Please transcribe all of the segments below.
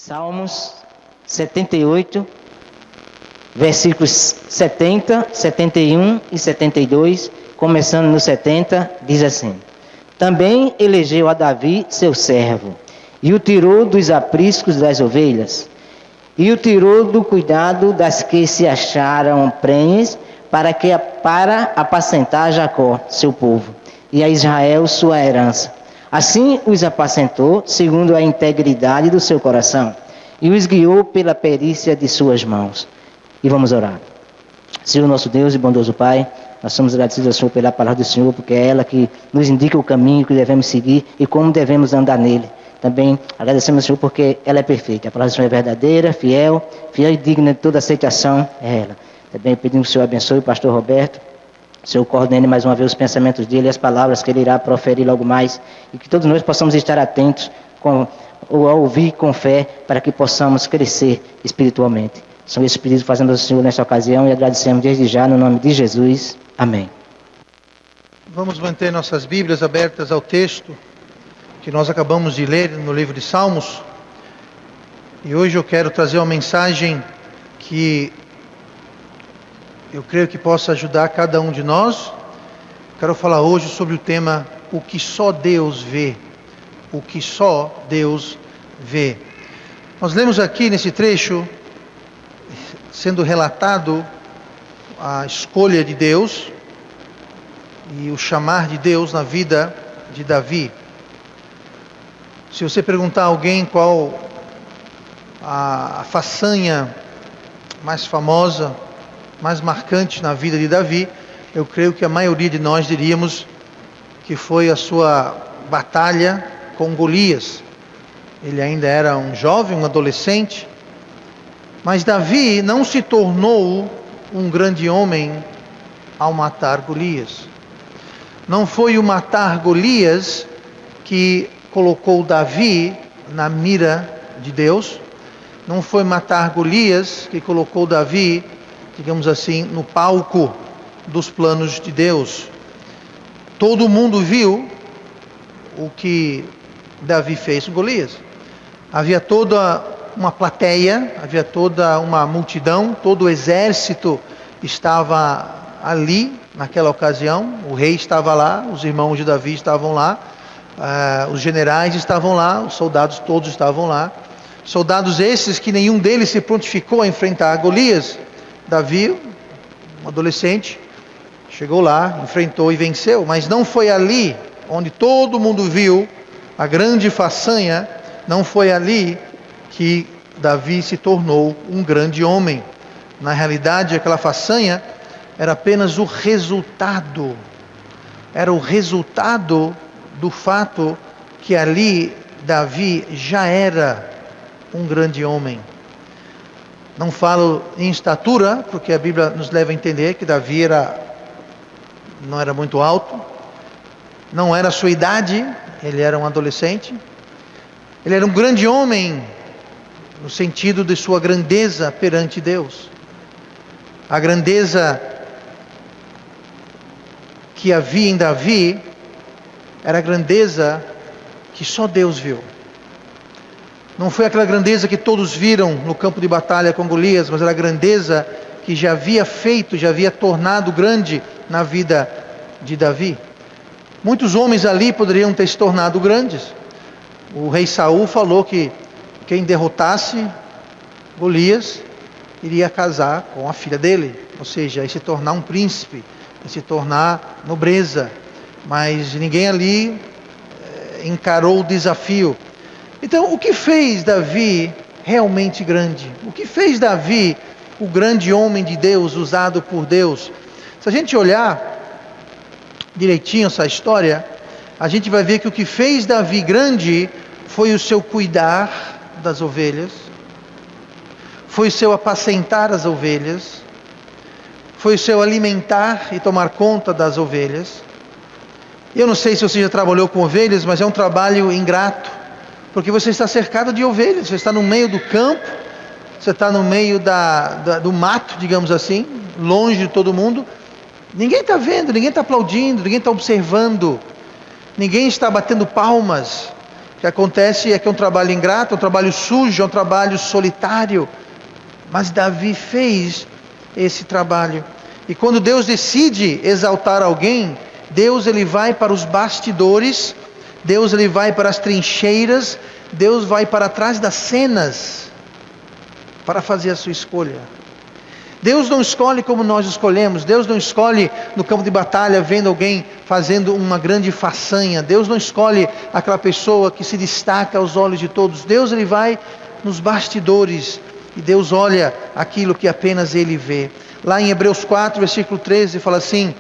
Salmos 78, versículos 70, 71 e 72, começando no 70, diz assim: Também elegeu a Davi, seu servo, e o tirou dos apriscos das ovelhas, e o tirou do cuidado das que se acharam prenhes, para apacentar Jacó, seu povo, e a Israel, sua herança. Assim os apacentou, segundo a integridade do seu coração, e os guiou pela perícia de suas mãos. E vamos orar. Senhor nosso Deus e bondoso Pai, nós somos agradecidos ao Senhor pela palavra do Senhor, porque é ela que nos indica o caminho que devemos seguir e como devemos andar nele. Também agradecemos ao Senhor porque ela é perfeita. A palavra do Senhor é verdadeira, fiel e digna de toda aceitação, é ela. Também pedimos que o Senhor abençoe o pastor Roberto, o Senhor coordene mais uma vez os pensamentos dele e as palavras que ele irá proferir logo mais, e que todos nós possamos estar atentos a ouvir com fé, para que possamos crescer espiritualmente. São esses pedidos que fazemos ao Senhor nesta ocasião e agradecemos desde já no nome de Jesus. Amém. Vamos manter nossas Bíblias abertas ao texto que nós acabamos de ler no livro de Salmos. E hoje eu quero trazer uma mensagem que eu creio que possa ajudar cada um de nós. Quero falar hoje sobre o tema o que só Deus vê. O que só Deus vê. Nós lemos aqui nesse trecho, sendo relatado a escolha de Deus e o chamar de Deus na vida de Davi. Se você perguntar a alguém qual a façanha mais famosa, mais marcante na vida de Davi, eu creio que a maioria de nós diríamos que foi a sua batalha com Golias. Ele ainda era um jovem, um adolescente, mas Davi não se tornou um grande homem ao matar Golias. Não foi o matar Golias que colocou Davi na mira de Deus. Não foi matar Golias que colocou Davi, digamos assim, no palco dos planos de Deus. Todo mundo viu o que Davi fez com Golias. Havia toda uma plateia, havia toda uma multidão, todo o exército estava ali naquela ocasião. O rei estava lá, os irmãos de Davi estavam lá, os generais estavam lá, os soldados todos estavam lá. Soldados esses que nenhum deles se prontificou a enfrentar Golias. Davi, um adolescente, chegou lá, enfrentou e venceu, mas não foi ali onde todo mundo viu a grande façanha, não foi ali que Davi se tornou um grande homem. Na realidade, aquela façanha era apenas o resultado, era o resultado do fato que ali Davi já era um grande homem. Não falo em estatura, porque a Bíblia nos leva a entender que Davi não era muito alto, não era a sua idade, ele era um adolescente. Ele era um grande homem no sentido de sua grandeza perante Deus. A grandeza que havia em Davi era a grandeza que só Deus viu. Não foi aquela grandeza que todos viram no campo de batalha com Golias, mas era a grandeza que já havia feito, já havia tornado grande na vida de Davi. Muitos homens ali poderiam ter se tornado grandes. O rei Saul falou que quem derrotasse Golias iria casar com a filha dele, ou seja, ia se tornar um príncipe, ia se tornar nobreza. Mas ninguém ali encarou o desafio. Então, o que fez Davi realmente grande? O que fez Davi o grande homem de Deus, usado por Deus? Se a gente olhar direitinho essa história, a gente vai ver que o que fez Davi grande foi o seu cuidar das ovelhas, foi o seu apacentar as ovelhas, foi o seu alimentar e tomar conta das ovelhas. Eu não sei se você já trabalhou com ovelhas, mas é um trabalho ingrato, porque você está cercado de ovelhas, você está no meio do campo, você está no meio do mato, digamos assim, longe de todo mundo. Ninguém está vendo, ninguém está aplaudindo, ninguém está observando, ninguém está batendo palmas. O que acontece é que é um trabalho ingrato, é um trabalho sujo, é um trabalho solitário. Mas Davi fez esse trabalho. E quando Deus decide exaltar alguém, Deus ele vai para os bastidores, Deus ele vai para as trincheiras, Deus vai para trás das cenas para fazer a sua escolha. Deus não escolhe como nós escolhemos. Deus não escolhe no campo de batalha vendo alguém fazendo uma grande façanha. Deus não escolhe aquela pessoa que se destaca aos olhos de todos. Deus ele vai nos bastidores e Deus olha aquilo que apenas Ele vê. Lá em Hebreus 4, versículo 13, fala assim: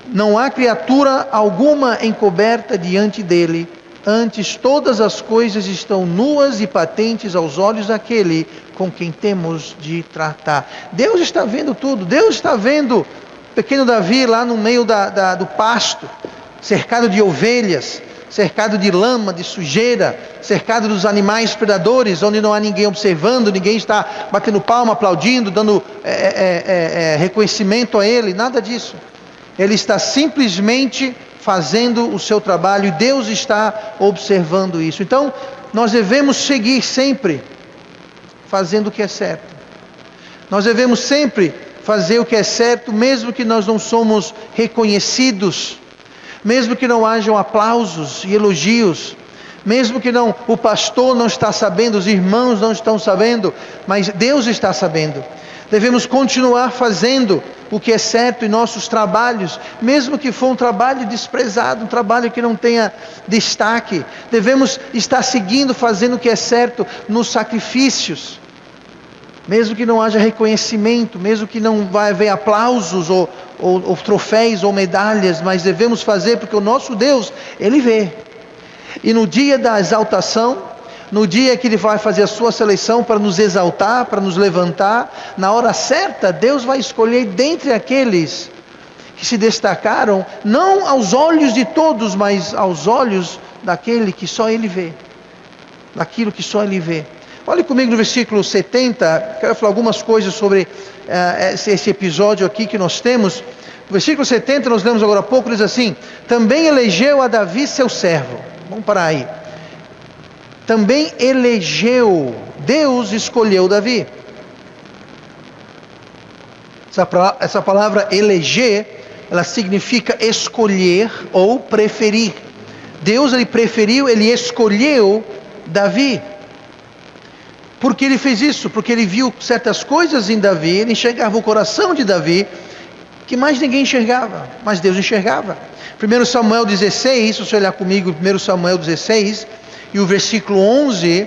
não há criatura alguma encoberta diante dele, antes todas as coisas estão nuas e patentes aos olhos daquele com quem temos de tratar. Deus está vendo tudo. Deus está vendo o pequeno Davi lá no meio do pasto, cercado de ovelhas, cercado de lama, de sujeira, cercado dos animais predadores, onde não há ninguém observando, ninguém está batendo palma, aplaudindo, dando reconhecimento a ele, nada disso. Ele está simplesmente fazendo o seu trabalho e Deus está observando isso. Então, nós devemos seguir sempre fazendo o que é certo. Nós devemos sempre fazer o que é certo, mesmo que nós não somos reconhecidos, mesmo que não hajam aplausos e elogios, mesmo que o pastor não está sabendo, os irmãos não estão sabendo, mas Deus está sabendo. Devemos continuar fazendo o que é certo em nossos trabalhos, mesmo que for um trabalho desprezado, um trabalho que não tenha destaque. Devemos estar seguindo, fazendo o que é certo nos sacrifícios, mesmo que não haja reconhecimento, mesmo que não vai haver aplausos ou troféus ou medalhas, mas devemos fazer porque o nosso Deus, Ele vê. E no dia da exaltação, no dia que Ele vai fazer a sua seleção para nos exaltar, para nos levantar, na hora certa, Deus vai escolher dentre aqueles que se destacaram, não aos olhos de todos, mas aos olhos daquele que só Ele vê, daquilo que só Ele vê. Olhe comigo no versículo 70, quero falar algumas coisas sobre esse episódio aqui que nós temos. No versículo 70, nós lemos agora há pouco, diz assim: também elegeu a Davi seu servo. Vamos parar aí. Também elegeu, Deus escolheu Davi. Essa palavra eleger, ela significa escolher ou preferir. Deus ele preferiu, ele escolheu Davi. Por que ele fez isso? Porque ele viu certas coisas em Davi, ele enxergava o coração de Davi, que mais ninguém enxergava, mas Deus enxergava. 1 Samuel 16, se você olhar comigo, 1 Samuel 16, e o versículo 11,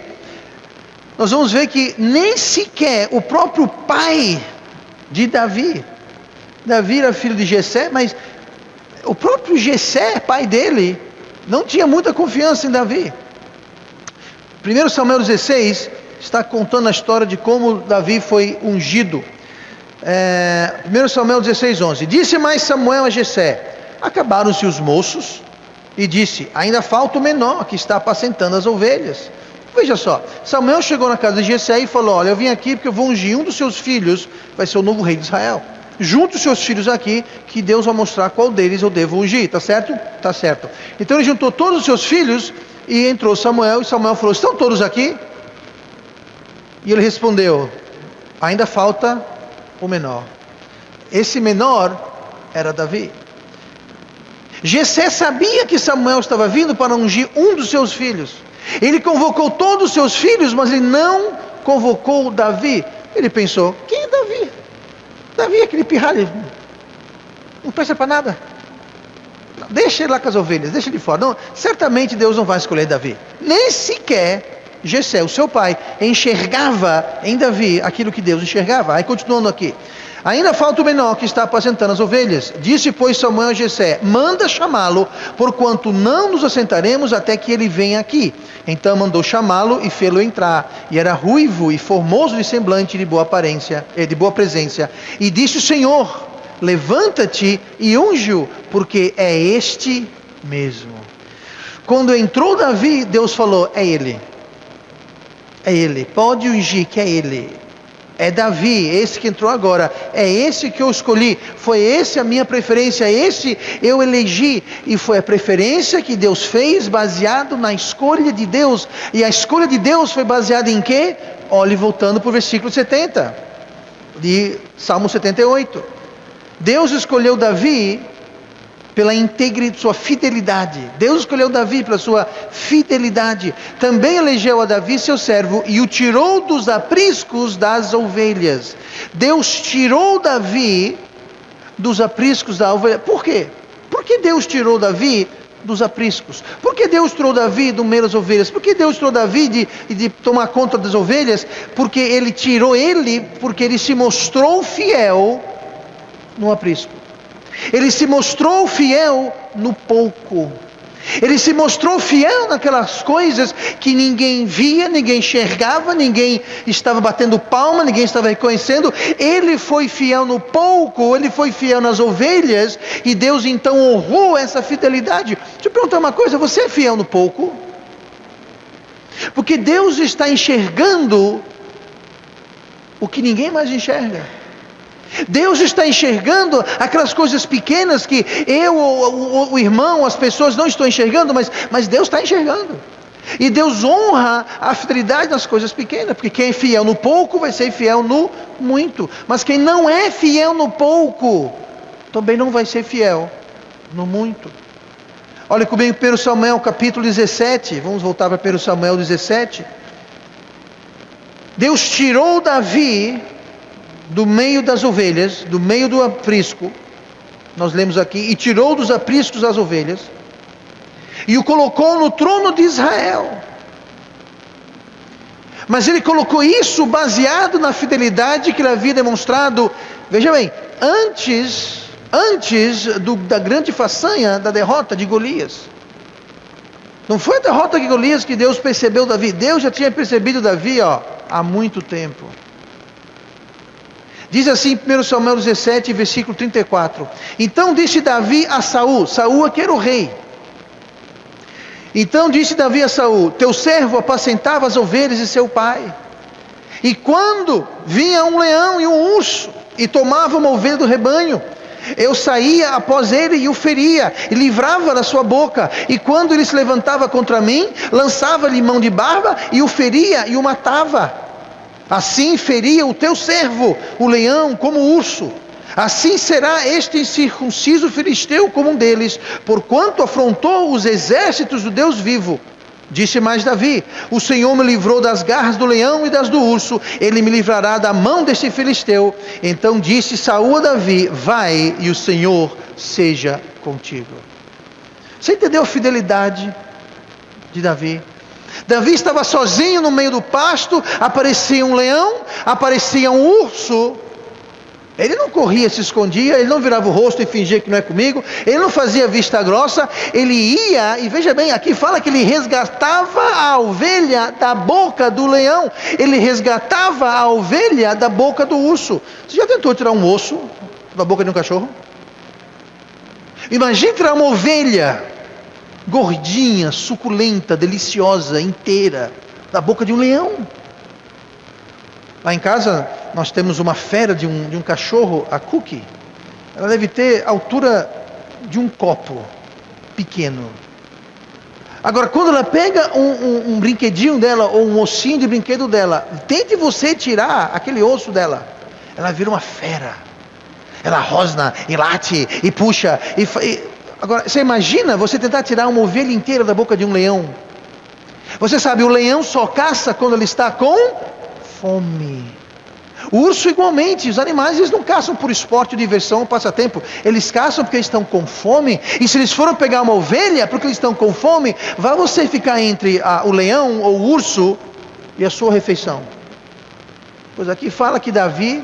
nós vamos ver que nem sequer o próprio pai de Davi era filho de Jessé, mas o próprio Jessé, pai dele, não tinha muita confiança em Davi. 1 Samuel 16 está contando a história de como Davi foi ungido. 1 Samuel 16, 11. Disse mais Samuel a Jessé: acabaram-se os moços, e disse: ainda falta o menor que está apacentando as ovelhas. Veja só, Samuel chegou na casa de Jessé e falou: olha, eu vim aqui porque eu vou ungir um dos seus filhos, vai ser o novo rei de Israel. Junte os seus filhos aqui, que Deus vai mostrar qual deles eu devo ungir, tá certo? Tá certo. Então ele juntou todos os seus filhos e entrou Samuel, e Samuel falou: estão todos aqui? E ele respondeu: ainda falta o menor. Esse menor era Davi. Jessé sabia que Samuel estava vindo para ungir um dos seus filhos. Ele convocou todos os seus filhos, mas ele não convocou Davi. Ele pensou: quem é Davi? Davi é aquele pirralho, não presta para nada. Deixa ele lá com as ovelhas, deixa ele fora. Não, certamente Deus não vai escolher Davi. Nem sequer Jessé, o seu pai, enxergava em Davi aquilo que Deus enxergava. Aí continuando aqui: ainda falta o menor que está apacentando as ovelhas. Disse, pois, Samuel a Jessé: manda chamá-lo, porquanto não nos assentaremos até que ele venha aqui. Então mandou chamá-lo e fê-lo entrar. E era ruivo e formoso de semblante, de boa aparência, de boa presença. E disse o Senhor: levanta-te e unge-o, porque é este mesmo. Quando entrou Davi, Deus falou: é ele. É ele, pode ungir que é ele. É Davi, esse que entrou agora, é esse que eu escolhi, foi esse a minha preferência, esse eu elegi, e foi a preferência que Deus fez baseado na escolha de Deus. E a escolha de Deus foi baseada em quê? Olhe, voltando para o versículo 70 de Salmo 78. Deus escolheu Davi pela integridade, sua fidelidade. Deus escolheu Davi pela sua fidelidade. Também elegeu a Davi seu servo e o tirou dos apriscos das ovelhas. Deus tirou Davi dos apriscos da ovelha. Por quê? Por que Deus tirou Davi dos apriscos? Por que Deus tirou Davi do meio das ovelhas? Por que Deus tirou Davi de tomar conta das ovelhas? Porque ele tirou ele, porque ele se mostrou fiel no aprisco. Ele se mostrou fiel no pouco. Ele se mostrou fiel naquelas coisas que ninguém via, ninguém enxergava, ninguém estava batendo palma, ninguém estava reconhecendo. Ele foi fiel no pouco, ele foi fiel nas ovelhas, e Deus então honrou essa fidelidade. Deixa eu perguntar uma coisa, você é fiel no pouco? Porque Deus está enxergando o que ninguém mais enxerga. Deus está enxergando aquelas coisas pequenas que eu, o irmão, as pessoas não estão enxergando, mas Deus está enxergando. E Deus honra a fidelidade nas coisas pequenas, porque quem é fiel no pouco vai ser fiel no muito. Mas quem não é fiel no pouco, também não vai ser fiel no muito. Olha comigo 1 Samuel capítulo 17, vamos voltar para 1 Samuel 17. Deus tirou Davi do meio das ovelhas, do meio do aprisco, nós lemos aqui, e tirou dos apriscos as ovelhas, e o colocou no trono de Israel. Mas ele colocou isso baseado na fidelidade que ele havia demonstrado, veja bem, antes da grande façanha, da derrota de Golias. Não foi a derrota de Golias que Deus percebeu Davi, Deus já tinha percebido Davi há muito tempo. Diz assim em 1 Samuel 17, versículo 34. Então disse Davi a Saul, Saul que era o rei. Então disse Davi a Saul, teu servo apacentava as ovelhas de seu pai. E quando vinha um leão e um urso, e tomava uma ovelha do rebanho, eu saía após ele e o feria, e livrava da sua boca. E quando ele se levantava contra mim, lançava-lhe mão de barba, e o feria e o matava. Assim feria o teu servo, o leão, como o urso. Assim será este incircunciso filisteu como um deles, porquanto afrontou os exércitos do Deus vivo. Disse mais Davi, o Senhor me livrou das garras do leão e das do urso, ele me livrará da mão deste filisteu. Então disse Saul a Davi, vai e o Senhor seja contigo. Você entendeu a fidelidade de Davi? Davi estava sozinho no meio do pasto, aparecia um leão, aparecia um urso. Ele não corria, se escondia, ele não virava o rosto e fingia que não é comigo, ele não fazia vista grossa, ele ia, e veja bem, aqui fala que ele resgatava a ovelha da boca do leão, ele resgatava a ovelha da boca do urso. Você já tentou tirar um osso da boca de um cachorro? Imagine tirar uma ovelha gordinha, suculenta, deliciosa, inteira, da boca de um leão. Lá em casa nós temos uma fera de um cachorro, a Cookie. Ela deve ter a altura de um copo pequeno. Agora, quando ela pega um brinquedinho dela, ou um ossinho de brinquedo dela, tente você tirar aquele osso dela, ela vira uma fera. Ela rosna e late e puxa Agora, você imagina você tentar tirar uma ovelha inteira da boca de um leão? Você sabe, o leão só caça quando ele está com fome. O urso igualmente, os animais eles não caçam por esporte, diversão ou passatempo. Eles caçam porque estão com fome. E se eles foram pegar uma ovelha porque eles estão com fome, vai você ficar entre o leão ou o urso e a sua refeição? Pois aqui fala que Davi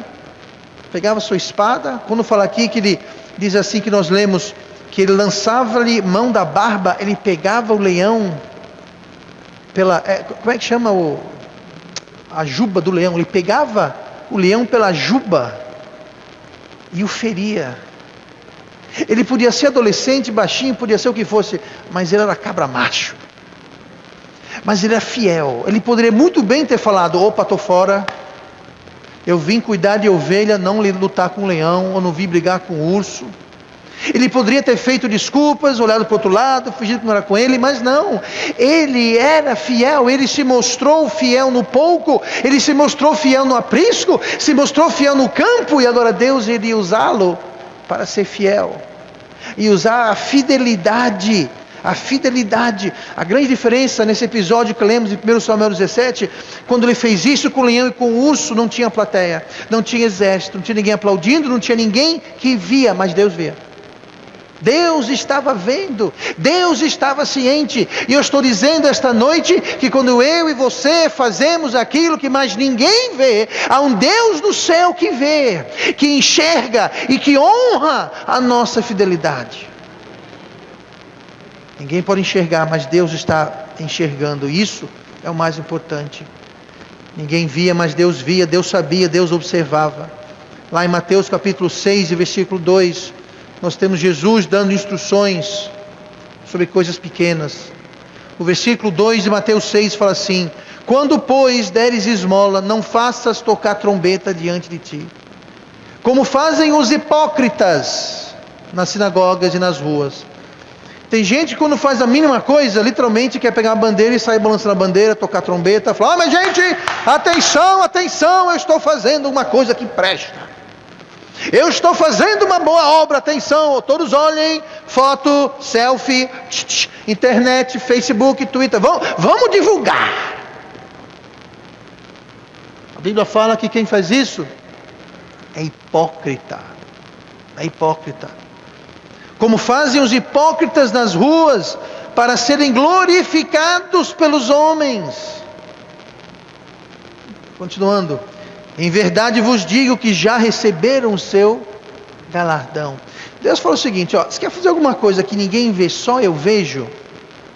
pegava sua espada. Quando fala aqui que ele diz assim que nós lemos, que ele lançava-lhe mão da barba, ele pegava o leão como é que chama a juba do leão? Ele pegava o leão pela juba e o feria. Ele podia ser adolescente, baixinho, podia ser o que fosse, mas ele era cabra macho. Mas ele era fiel. Ele poderia muito bem ter falado, opa, estou fora. Eu vim cuidar de ovelha, não lutar com o leão, ou não vim brigar com o urso. Ele poderia ter feito desculpas, olhado para o outro lado, fingido que não era com ele, mas não. Ele era fiel, ele se mostrou fiel no pouco, ele se mostrou fiel no aprisco, se mostrou fiel no campo, e agora Deus iria usá-lo para ser fiel. E usar a fidelidade. A grande diferença nesse episódio que lemos em 1 Samuel 17, quando ele fez isso com o leão e com o urso, não tinha plateia, não tinha exército, não tinha ninguém aplaudindo, não tinha ninguém que via, mas Deus via. Deus estava vendo, Deus estava ciente, e eu estou dizendo esta noite, que quando eu e você fazemos aquilo que mais ninguém vê, há um Deus no céu que vê, que enxerga e que honra a nossa fidelidade. Ninguém pode enxergar, mas Deus está enxergando. Isso é o mais importante. Ninguém via, mas Deus via, Deus sabia, Deus observava. Lá em Mateus capítulo 6, versículo 2, nós temos Jesus dando instruções sobre coisas pequenas. O versículo 2 de Mateus 6 fala assim: quando, pois, deres esmola, não faças tocar trombeta diante de ti, como fazem os hipócritas nas sinagogas e nas ruas. Tem gente que quando faz a mínima coisa, literalmente quer pegar a bandeira e sair balançando a bandeira, tocar trombeta, falar: mas gente, atenção, atenção, eu estou fazendo uma coisa que presta. Eu estou fazendo uma boa obra, atenção, todos olhem, foto, selfie, internet, Facebook, Twitter, vamos divulgar. A Bíblia fala que quem faz isso é hipócrita. É hipócrita. Como fazem os hipócritas nas ruas, para serem glorificados pelos homens. Continuando: em verdade vos digo que já receberam o seu galardão. Deus falou o seguinte: você quer fazer alguma coisa que ninguém vê, só eu vejo?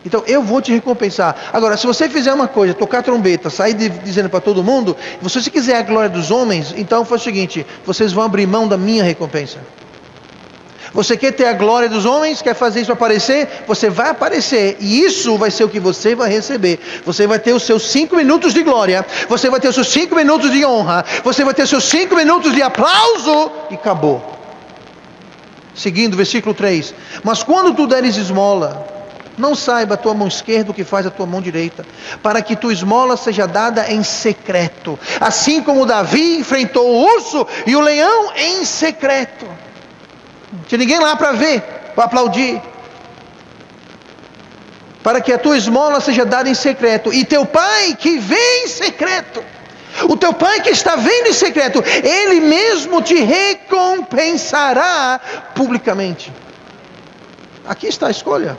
Então eu vou te recompensar. Agora, se você fizer uma coisa, tocar trombeta, sair dizendo para todo mundo, se você quiser a glória dos homens, então faz o seguinte: vocês vão abrir mão da minha recompensa. Você quer ter a glória dos homens? Quer fazer isso aparecer? Você vai aparecer, e isso vai ser o que você vai receber. Você vai ter os seus 5 minutos de glória, você vai ter os seus 5 minutos de honra, você vai ter os seus 5 minutos de aplauso, e acabou. Seguindo, versículo 3: mas quando tu deres esmola, não saiba a tua mão esquerda o que faz a tua mão direita, para que tua esmola seja dada em secreto, assim como Davi enfrentou o urso e o leão em secreto. Não tinha ninguém lá para ver, para aplaudir. Para que a tua esmola seja dada em secreto, e teu pai que vê em secreto, o teu pai que está vendo em secreto, ele mesmo te recompensará publicamente. Aqui está a escolha.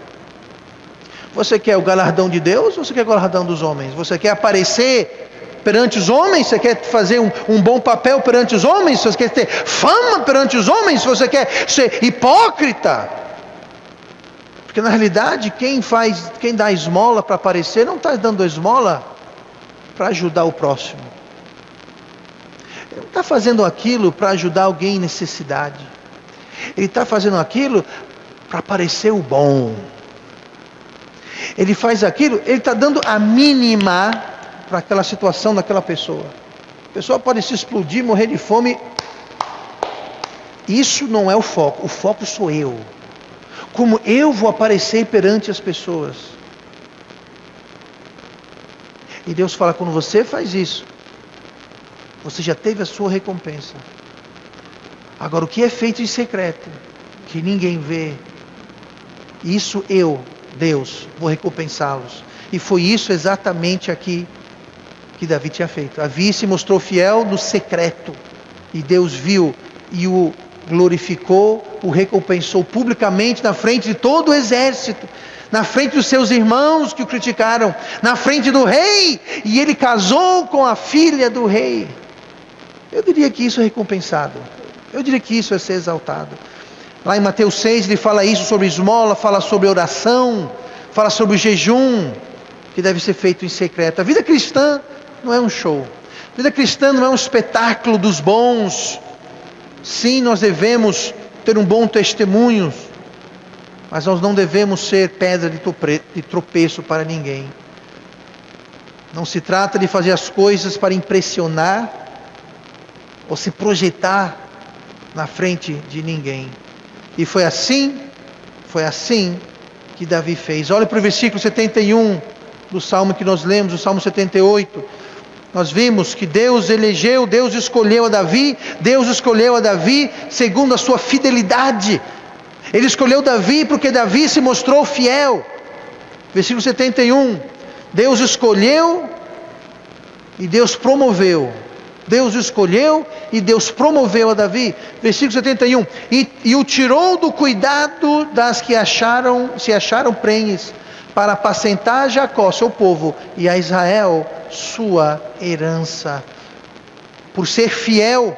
Você quer o galardão de Deus ou você quer o galardão dos homens? Você quer aparecer perante os homens? Você quer fazer um bom papel perante os homens? Você quer ter fama perante os homens? Você quer ser hipócrita? Porque na realidade quem dá esmola para aparecer, não está dando esmola para ajudar o próximo. Ele não está fazendo aquilo para ajudar alguém em necessidade. Ele está fazendo aquilo para parecer o bom. Ele faz aquilo, ele está dando a mínima para aquela situação daquela pessoa. A pessoa pode se explodir, morrer de fome. Isso não é o foco sou eu. Como eu vou aparecer perante as pessoas. E Deus fala: quando você faz isso, você já teve a sua recompensa. Agora, o que é feito em secreto, que ninguém vê, isso eu, Deus, vou recompensá-los. E foi isso exatamente aqui que Davi tinha feito. Davi se mostrou fiel no secreto, e Deus viu e o glorificou, o recompensou publicamente na frente de todo o exército, na frente dos seus irmãos que o criticaram, na frente do rei, e ele casou com a filha do rei. Eu diria que isso é recompensado, eu diria que isso é ser exaltado. Lá em Mateus 6 ele fala isso sobre esmola, fala sobre oração, fala sobre o jejum, que deve ser feito em secreto. A vida cristã não é um show, a vida cristã não é um espetáculo dos bons. Sim, nós devemos ter um bom testemunho, mas nós não devemos ser pedra de tropeço para ninguém. Não se trata de fazer as coisas para impressionar ou se projetar na frente de ninguém. E foi assim que Davi fez. Olha para o versículo 71 do Salmo que nós lemos, o Salmo 78. Nós vimos que Deus escolheu a Davi segundo a sua fidelidade. Ele escolheu Davi porque Davi se mostrou fiel. Versículo 71. Deus escolheu e Deus promoveu. Deus escolheu e Deus promoveu a Davi. Versículo 71. E o tirou do cuidado das que se acharam prenhes, para apacentar Jacó, seu povo, e a Israel, sua herança. Por ser fiel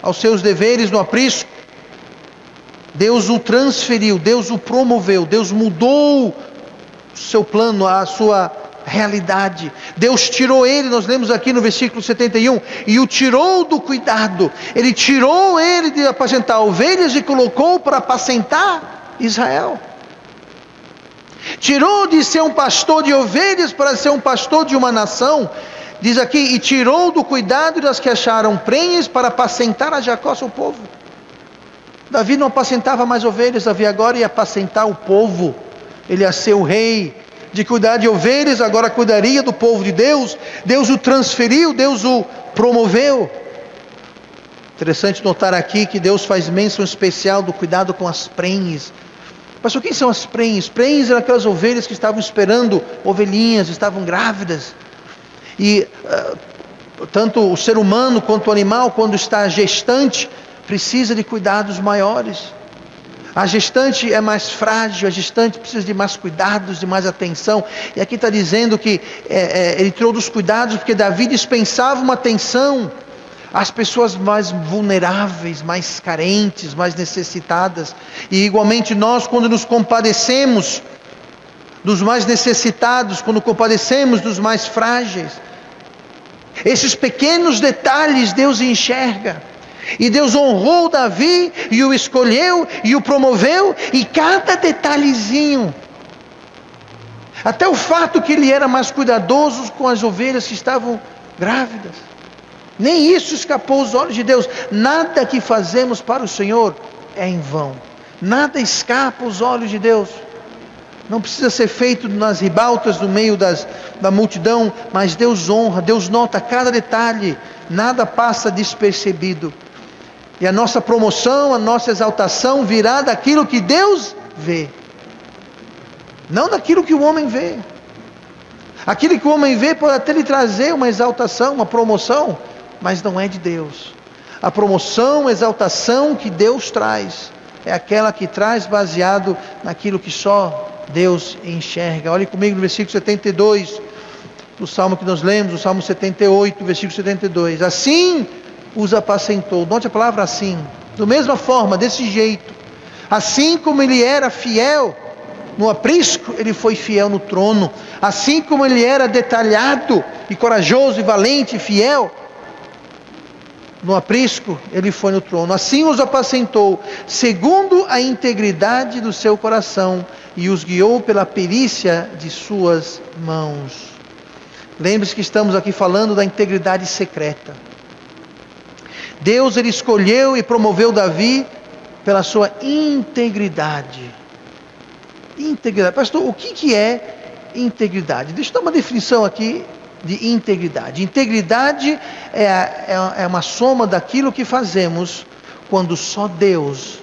aos seus deveres no aprisco, Deus o transferiu, Deus o promoveu, Deus mudou o seu plano, a sua realidade. Deus tirou ele, nós lemos aqui no versículo 71, e o tirou do cuidado. Ele tirou ele de apacentar ovelhas e colocou para apacentar Israel. Tirou de ser um pastor de ovelhas para ser um pastor de uma nação. Diz aqui, e tirou do cuidado das que acharam prenhes para apacentar a Jacó, seu povo. Davi não apacentava mais ovelhas, Davi agora ia apacentar o povo. Ele ia ser o rei. De cuidar de ovelhas, agora cuidaria do povo de Deus. Deus o transferiu, Deus o promoveu. Interessante notar aqui que Deus faz menção especial do cuidado com as prenhes. Pastor, quem são as prenhes? Prenhes eram aquelas ovelhas que estavam esperando ovelhinhas, estavam grávidas. E tanto o ser humano quanto o animal, quando está gestante, precisa de cuidados maiores. A gestante é mais frágil, a gestante precisa de mais cuidados, de mais atenção. E aqui está dizendo que ele tirou dos cuidados porque Davi dispensava uma atenção às pessoas mais vulneráveis, mais carentes, mais necessitadas. E igualmente nós, quando nos compadecemos dos mais necessitados, quando compadecemos dos mais frágeis, esses pequenos detalhes Deus enxerga. E Deus honrou Davi e o escolheu e o promoveu, e cada detalhezinho, até o fato que ele era mais cuidadoso com as ovelhas que estavam grávidas, nem isso escapou aos olhos de Deus. Nada que fazemos para o Senhor é em vão, nada escapa aos olhos de Deus. Não precisa ser feito nas ribaltas, no meio da multidão, mas Deus honra, Deus nota cada detalhe, nada passa despercebido. E a nossa promoção, a nossa exaltação virá daquilo que Deus vê, não daquilo que o homem vê. Aquilo que o homem vê pode até lhe trazer uma exaltação, uma promoção, mas não é de Deus. A promoção, a exaltação que Deus traz é aquela que traz baseado naquilo que só Deus enxerga. Olhe comigo no versículo 72 do Salmo que nós lemos, o Salmo 78, versículo 72. Assim os apacentou. Note a palavra assim. Da mesma forma, desse jeito. Assim como ele era fiel no aprisco, ele foi fiel no trono. Assim como ele era detalhado e corajoso e valente e fiel no aprisco, ele foi no trono. Assim os apacentou, segundo a integridade do seu coração, e os guiou pela perícia de suas mãos. Lembre-se que estamos aqui falando da integridade secreta. Deus, ele escolheu e promoveu Davi pela sua integridade. Integridade. Pastor, o que é integridade? Deixa eu dar uma definição aqui de integridade. Integridade é uma soma daquilo que fazemos quando só Deus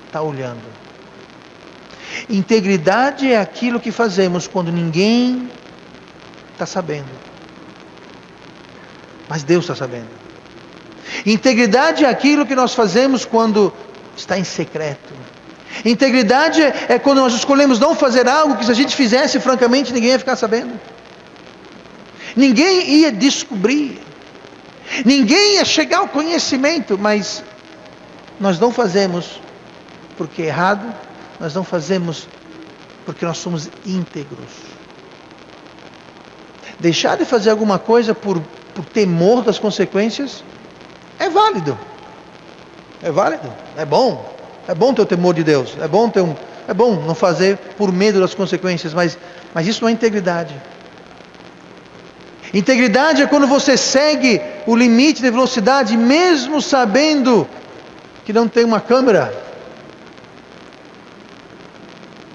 está olhando. Integridade é aquilo que fazemos quando ninguém está sabendo, mas Deus está sabendo. Integridade é aquilo que nós fazemos quando está em secreto. Integridade é quando nós escolhemos não fazer algo que, se a gente fizesse, francamente, ninguém ia ficar sabendo. Ninguém ia descobrir. Ninguém ia chegar ao conhecimento, mas nós não fazemos porque é errado, nós não fazemos porque nós somos íntegros. Deixar de fazer alguma coisa por temor das consequências é válido. É válido, é bom. É bom ter o temor de Deus. É bom não fazer por medo das consequências, mas isso não é integridade. Integridade é quando você segue o limite de velocidade, mesmo sabendo que não tem uma câmera.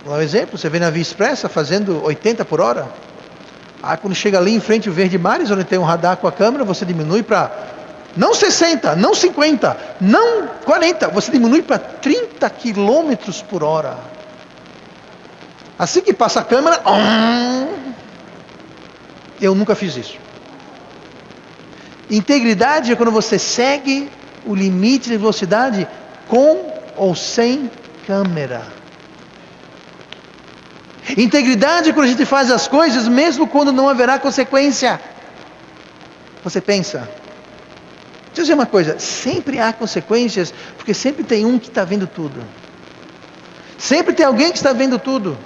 Vou dar um exemplo, você vê na Via Expressa fazendo 80 por hora. Quando chega ali em frente ao Verde Mares, onde tem um radar com a câmera, você diminui para, não 60, não 50, não 40, você diminui para 30 quilômetros por hora. Assim que passa a câmera, eu nunca fiz isso. Integridade é quando você segue o limite de velocidade com ou sem câmera. Integridade é quando a gente faz as coisas mesmo quando não haverá consequência. Você pensa, deixa eu dizer uma coisa, sempre há consequências, porque sempre tem um que está vendo tudo. Sempre tem alguém que está vendo tudo.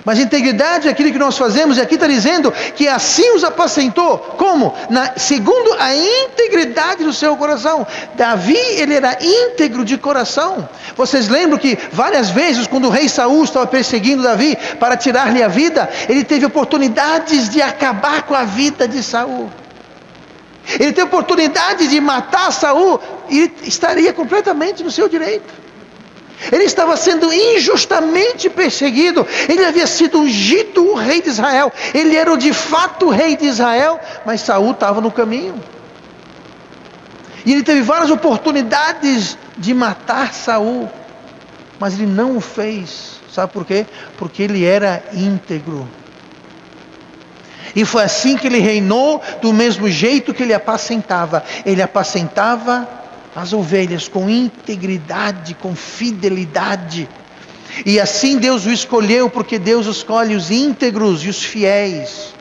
Mas integridade é aquilo que nós fazemos, e aqui está dizendo que assim os apacentou. Como? Segundo a integridade do seu coração. Davi, ele era íntegro de coração. Vocês lembram que várias vezes, quando o rei Saul estava perseguindo Davi para tirar-lhe a vida, ele teve oportunidades de acabar com a vida de Saul. Ele teve oportunidade de matar Saul, e estaria completamente no seu direito. Ele estava sendo injustamente perseguido. Ele havia sido ungido o rei de Israel. Ele era de fato o rei de Israel, mas Saul estava no caminho. E ele teve várias oportunidades de matar Saul, mas ele não o fez. Sabe por quê? Porque ele era íntegro. E foi assim que ele reinou, do mesmo jeito que ele apacentava. Ele apacentava as ovelhas com integridade, com fidelidade. E assim Deus o escolheu, porque Deus escolhe os íntegros e os fiéis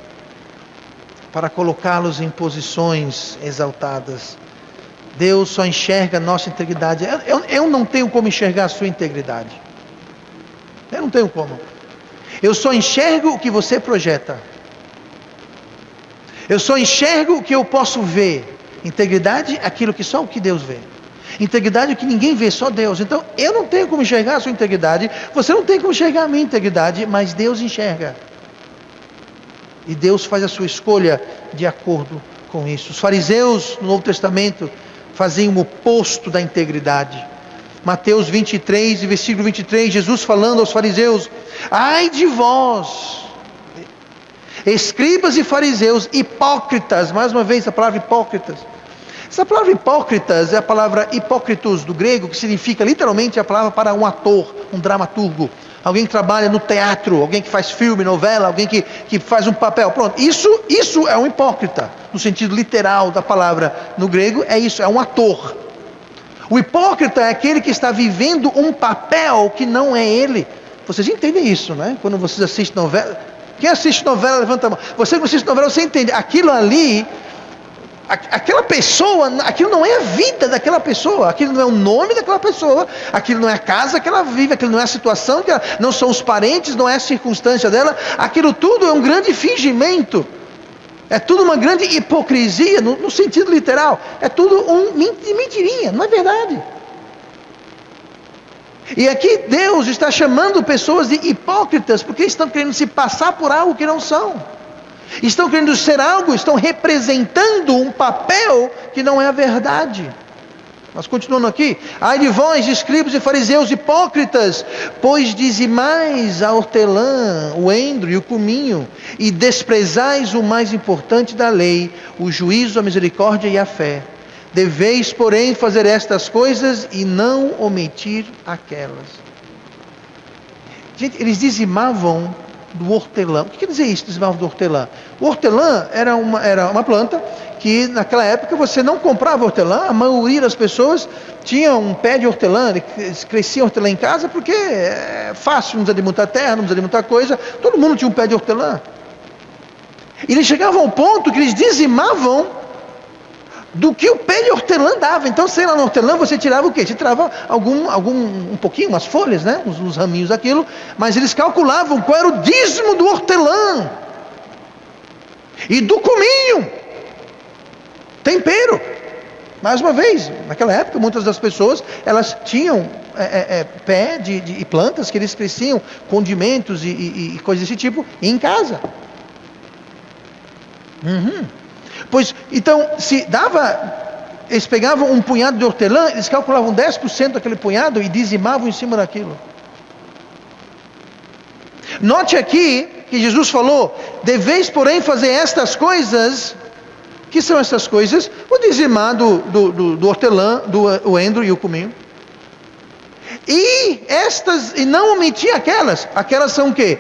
para colocá-los em posições exaltadas. Deus só enxerga a nossa integridade. Eu não tenho como enxergar a sua integridade. Eu não tenho como. Eu só enxergo o que você projeta. Eu só enxergo o que eu posso ver. Integridade é aquilo que só o que Deus vê. Integridade é o que ninguém vê, só Deus. Então eu não tenho como enxergar a sua integridade, você não tem como enxergar a minha integridade, mas Deus enxerga. E Deus faz a sua escolha de acordo com isso. Os fariseus no Novo Testamento faziam o oposto da integridade. Mateus 23, versículo 23, Jesus falando aos fariseus: ai de vós, escribas e fariseus, hipócritas. Mais uma vez a palavra hipócritas. Essa palavra hipócritas é a palavra hipócritos do grego, que significa literalmente a palavra para um ator, um dramaturgo, alguém que trabalha no teatro, alguém que faz filme, novela, alguém que faz um papel. Pronto, isso é um hipócrita, no sentido literal da palavra no grego, é isso, é um ator. O hipócrita é aquele que está vivendo um papel que não é ele. Vocês entendem isso, né? Quando vocês assistem novela. Quem assiste novela, levanta a mão. Você que assiste novela, você entende. Aquilo ali, aquela pessoa, aquilo não é a vida daquela pessoa. Aquilo não é o nome daquela pessoa. Aquilo não é a casa que ela vive. Aquilo não é a situação que ela, não são os parentes, não é a circunstância dela. Aquilo tudo é um grande fingimento. É tudo uma grande hipocrisia, no sentido literal. É tudo mentirinha, não é verdade. E aqui Deus está chamando pessoas de hipócritas, porque estão querendo se passar por algo que não são. Estão querendo ser algo, estão representando um papel que não é a verdade. Mas continuando aqui: ai de vós, escribas e fariseus hipócritas, pois dizimais a hortelã, o endro e o cominho, e desprezais o mais importante da lei, o juízo, a misericórdia e a fé. Deveis, porém, fazer estas coisas e não omitir aquelas. Gente, eles dizimavam do hortelã. O que quer dizer isso, dizimavam do hortelã? O hortelã era uma planta que naquela época você não comprava hortelã. A maioria das pessoas tinha um pé de hortelã, eles cresciam hortelã em casa porque é fácil, não precisa de muita terra, não precisa de muita coisa. Todo mundo tinha um pé de hortelã. E eles chegavam ao ponto que eles dizimavam do que o pé de hortelã dava. Então, sei lá, no hortelã você tirava o quê? Você tirava um pouquinho, umas folhas, né? Uns raminhos daquilo, mas eles calculavam qual era o dízimo do hortelã e do cominho, tempero. Mais uma vez, naquela época, muitas das pessoas, elas tinham pé de plantas que eles cresciam, condimentos e coisas desse tipo, em casa. Pois, então, eles pegavam um punhado de hortelã, eles calculavam 10% daquele punhado e dizimavam em cima daquilo. Note aqui que Jesus falou: deveis, porém, fazer estas coisas. Que são essas coisas? O dizimar do hortelã, do endro e o cominho. E não omitir aquelas. Aquelas são o quê?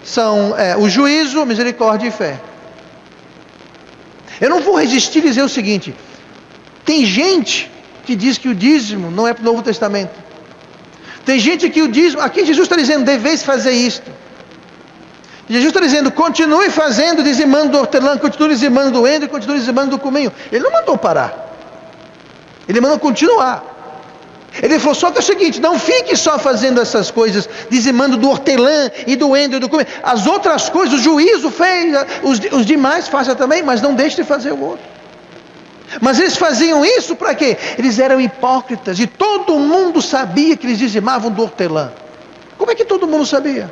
São o juízo, misericórdia e fé. Eu não vou resistir a dizer o seguinte: tem gente que diz que o dízimo não é para o Novo Testamento. Tem gente que o dízimo, aqui Jesus está dizendo: deveis fazer isto. Jesus está dizendo: continue fazendo, dizimando do hortelã, continue dizimando do endro, continue dizimando do cominho. Ele não mandou parar, ele mandou continuar. Ele falou só que é o seguinte: não fique só fazendo essas coisas, dizimando do hortelã e do endro e do cominho. As outras coisas, o juízo fez, os demais faça também, mas não deixe de fazer o outro. Mas eles faziam isso para quê? Eles eram hipócritas e todo mundo sabia que eles dizimavam do hortelã. Como é que todo mundo sabia?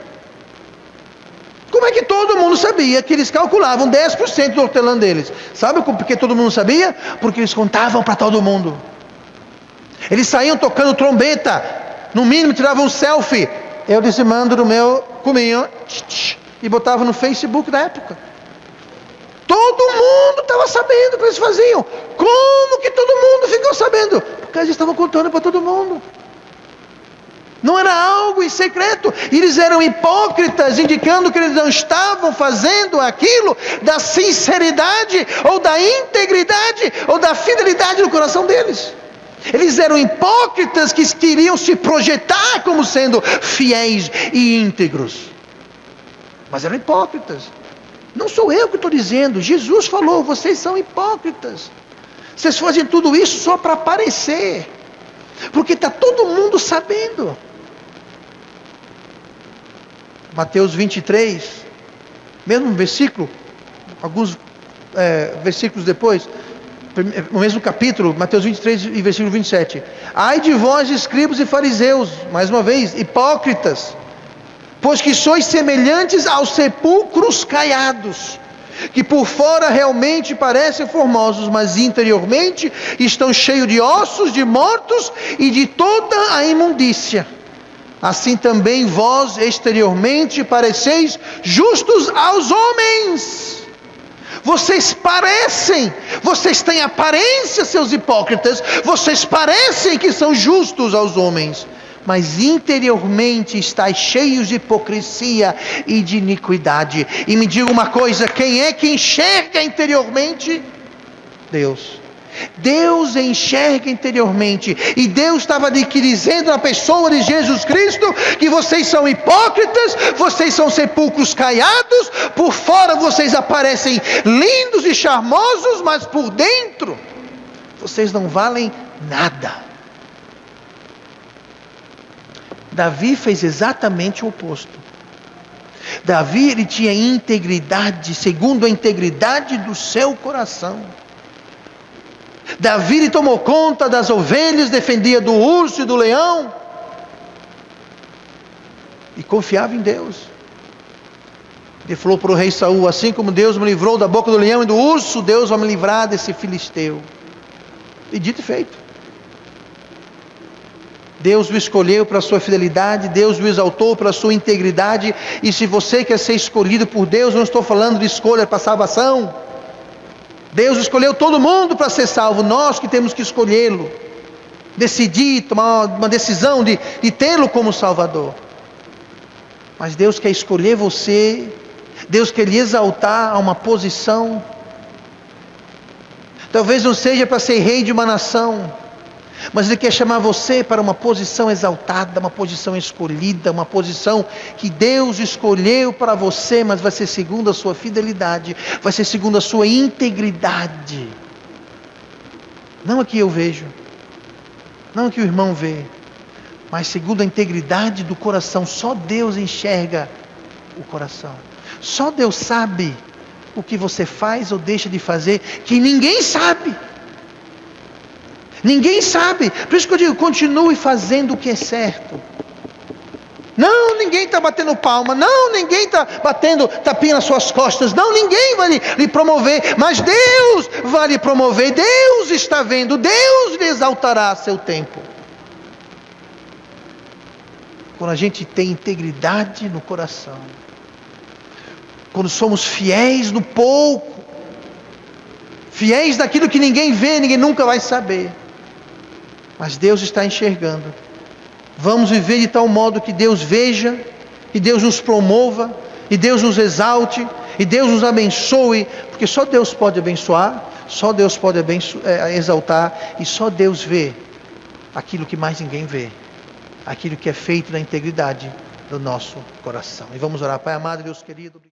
Como é que todo mundo sabia que eles calculavam 10% do hortelã deles? Sabe por que todo mundo sabia? Porque eles contavam para todo mundo. Eles saíam tocando trombeta, no mínimo tiravam um selfie, eu dizimando do meu cominho, e botavam no Facebook da época. Todo mundo estava sabendo o que eles faziam. Como que todo mundo ficou sabendo? Porque eles estavam contando para todo mundo. Não era algo em secreto. Eles eram hipócritas, indicando que eles não estavam fazendo aquilo da sinceridade, ou da integridade, ou da fidelidade no coração deles. Eles eram hipócritas que queriam se projetar como sendo fiéis e íntegros. Mas eram hipócritas. Não sou eu que estou dizendo. Jesus falou: vocês são hipócritas. Vocês fazem tudo isso só para aparecer. Porque está todo mundo sabendo. Mateus 23, mesmo versículo, alguns versículos depois, no mesmo capítulo, Mateus 23 e versículo 27. Ai de vós, escribas e fariseus, mais uma vez, hipócritas, pois que sois semelhantes aos sepulcros caiados, que por fora realmente parecem formosos, mas interiormente estão cheios de ossos de mortos e de toda a imundícia. Assim também vós exteriormente pareceis justos aos homens. Vocês parecem, vocês têm aparência, seus hipócritas, vocês parecem que são justos aos homens, mas interiormente estáis cheios de hipocrisia e de iniquidade. E me diga uma coisa: quem é que enxerga interiormente? Deus. Deus enxerga interiormente. E Deus estava aqui dizendo na pessoa de Jesus Cristo que vocês são hipócritas, vocês são sepulcros caiados, por fora vocês aparecem lindos e charmosos, mas por dentro vocês não valem nada. Davi fez exatamente o oposto. Davi, ele tinha integridade, segundo a integridade do seu coração. Davi, ele tomou conta das ovelhas, defendia do urso e do leão, e confiava em Deus. Ele falou para o rei Saul: assim como Deus me livrou da boca do leão e do urso, Deus vai me livrar desse filisteu. E dito e feito. Deus o escolheu para a sua fidelidade, Deus o exaltou para a sua integridade. E se você quer ser escolhido por Deus, não estou falando de escolha para salvação. Deus escolheu todo mundo para ser salvo, nós que temos que escolhê-lo, decidir, tomar uma decisão de tê-lo como Salvador. Mas Deus quer escolher você, Deus quer lhe exaltar a uma posição. Talvez não seja para ser rei de uma nação, mas Ele quer chamar você para uma posição exaltada, uma posição escolhida, uma posição que Deus escolheu para você, mas vai ser segundo a sua fidelidade, vai ser segundo a sua integridade. Não a que eu vejo, não a que o irmão vê, mas segundo a integridade do coração. Só Deus enxerga o coração. Só Deus sabe o que você faz ou deixa de fazer, que ninguém sabe. Ninguém sabe. Por isso que eu digo: continue fazendo o que é certo. Não, ninguém está batendo palma. Não, ninguém está batendo tapinha nas suas costas. Não, ninguém vai lhe promover. Mas Deus vai lhe promover. Deus está vendo. Deus lhe exaltará a seu tempo. Quando a gente tem integridade no coração, quando somos fiéis no pouco, fiéis naquilo que ninguém vê, ninguém nunca vai saber, mas Deus está enxergando. Vamos viver de tal modo que Deus veja, e Deus nos promova, e Deus nos exalte, e Deus nos abençoe, porque só Deus pode abençoar, só Deus pode exaltar, e só Deus vê aquilo que mais ninguém vê, aquilo que é feito na integridade do nosso coração. E vamos orar. Pai amado, Deus querido.